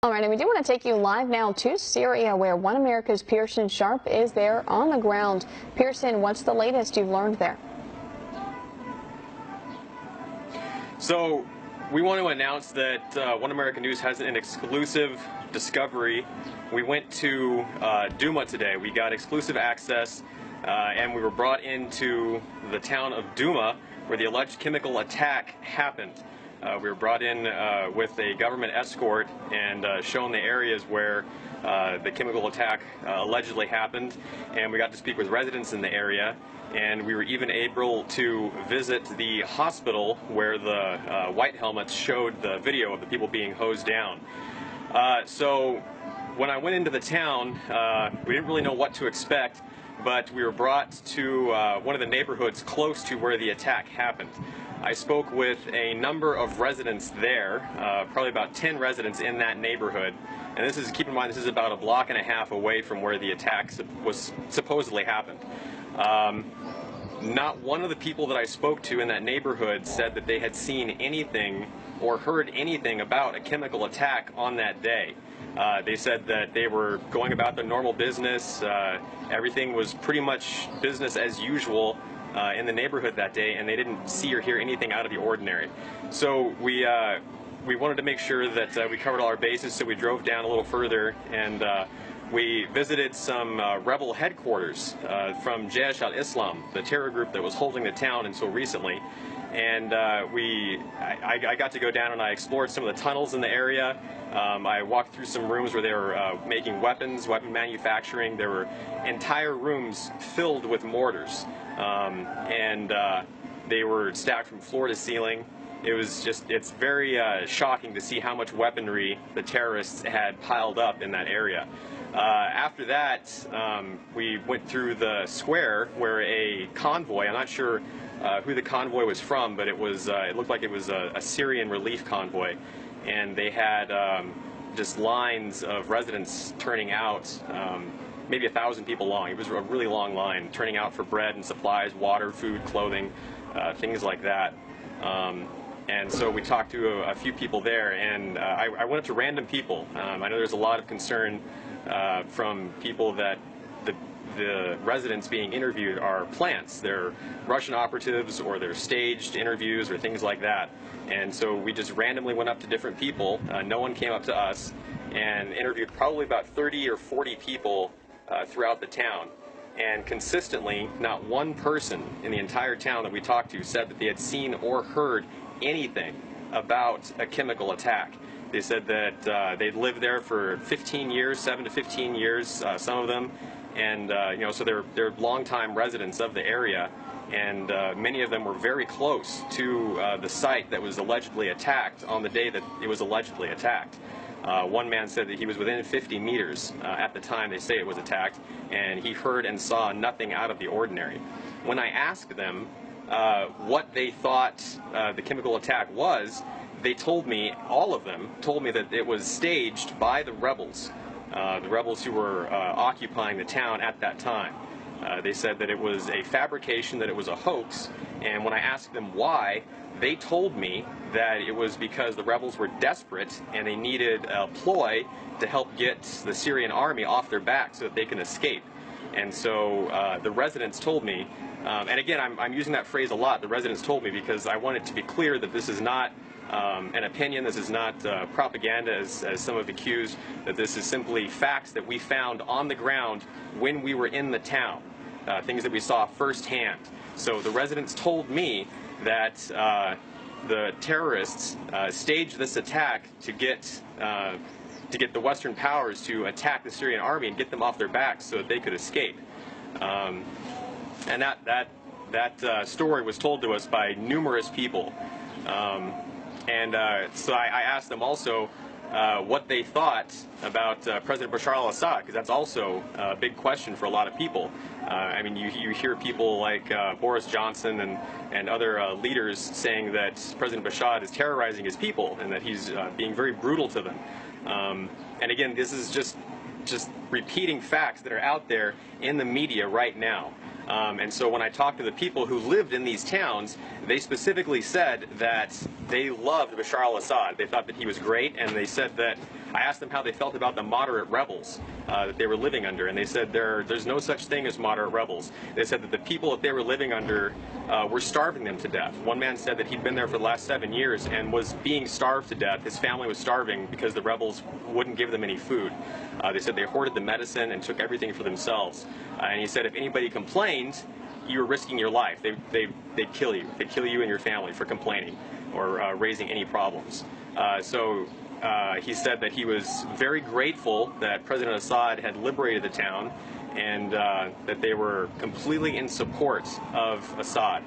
All right, and we do want to take you live now to Syria, where One America's Pearson Sharp is there on the ground. Pearson, what's the latest you've learned there? So we want to announce that One America News has an exclusive discovery. We went to Duma today. We got exclusive access, and we were brought into the town of Duma, where the alleged chemical attack happened. We were brought in with a government escort and shown the areas where the chemical attack allegedly happened, and we got to speak with residents in the area, and we were even able to visit the hospital where the white helmets showed the video of the people being hosed down. So when I went into the town, we didn't really know what to expect, but we were brought to one of the neighborhoods close to where the attack happened. I spoke with a number of residents there, probably about 10 residents in that neighborhood. And this is, keep in mind, this is about a block and a half away from where the attack was supposedly happened. Not one of the people that I spoke to in that neighborhood said that they had seen anything or heard anything about a chemical attack on that day. They said that they were going about their normal business. Everything was pretty much business as usual in the neighborhood that day, and they didn't see or hear anything out of the ordinary. So we wanted to make sure that we covered all our bases, so we drove down a little further, and we visited some rebel headquarters from Jaish al-Islam, the terror group that was holding the town until recently. And I got to go down and I explored some of the tunnels in the area. I walked through some rooms where they were making weapons, weapon manufacturing. There were entire rooms filled with mortars, and they were stacked from floor to ceiling. It was just, it's very shocking to see how much weaponry the terrorists had piled up in that area. After that, we went through the square where a convoy, I'm not sure who the convoy was from, but it looked like it was a Syrian relief convoy, and they had just lines of residents turning out, maybe 1,000 people long. It was a really long line, turning out for bread and supplies, water, food, clothing, things like that. And so we talked to a few people there, and I went up to random people. I know there's a lot of concern from people that the residents being interviewed are plants. They're Russian operatives, or they're staged interviews or things like that. And so we just randomly went up to different people. No one came up to us, and interviewed probably about 30 or 40 people throughout the town. And consistently, not one person in the entire town that we talked to said that they had seen or heard anything about a chemical attack. They said that they'd lived there for 15 years, 7 to 15 years, some of them, and so they're longtime residents of the area, and many of them were very close to the site that was allegedly attacked on the day that it was allegedly attacked. One man said that he was within 50 meters at the time they say it was attacked, and he heard and saw nothing out of the ordinary. When I asked them what they thought the chemical attack was, they told me, all of them told me that it was staged by the rebels who were occupying the town at that time. They said that it was a fabrication, that it was a hoax, and when I asked them why, they told me that it was because the rebels were desperate and they needed a ploy to help get the Syrian army off their back so that they can escape. And so the residents told me, and again, I'm using that phrase a lot, the residents told me, because I want it to be clear that this is not an opinion, this is not propaganda, as some have accused, that this is simply facts that we found on the ground when we were in the town, things that we saw firsthand. So the residents told me that the terrorists staged this attack to get the Western powers to attack the Syrian army and get them off their backs so that they could escape. And that story was told to us by numerous people. So I asked them also what they thought about President Bashar al-Assad, because that's also a big question for a lot of people. I mean, you hear people like Boris Johnson and other leaders saying that President Bashar is terrorizing his people and that he's being very brutal to them. And again, this is just repeating facts that are out there in the media right now. And so when I talked to the people who lived in these towns, they specifically said that they loved Bashar al-Assad. They thought that he was great, and they said that I asked them how they felt about the moderate rebels that they were living under, and they said there's no such thing as moderate rebels. They said that the people that they were living under were starving them to death. One man said that he'd been there for the last 7 years and was being starved to death. His family was starving because the rebels wouldn't give them any food. They said they hoarded the medicine and took everything for themselves. And he said if anybody complained, you were risking your life. They'd kill you. They'd kill you and your family for complaining or raising any problems. He said that he was very grateful that President Assad had liberated the town and that they were completely in support of Assad.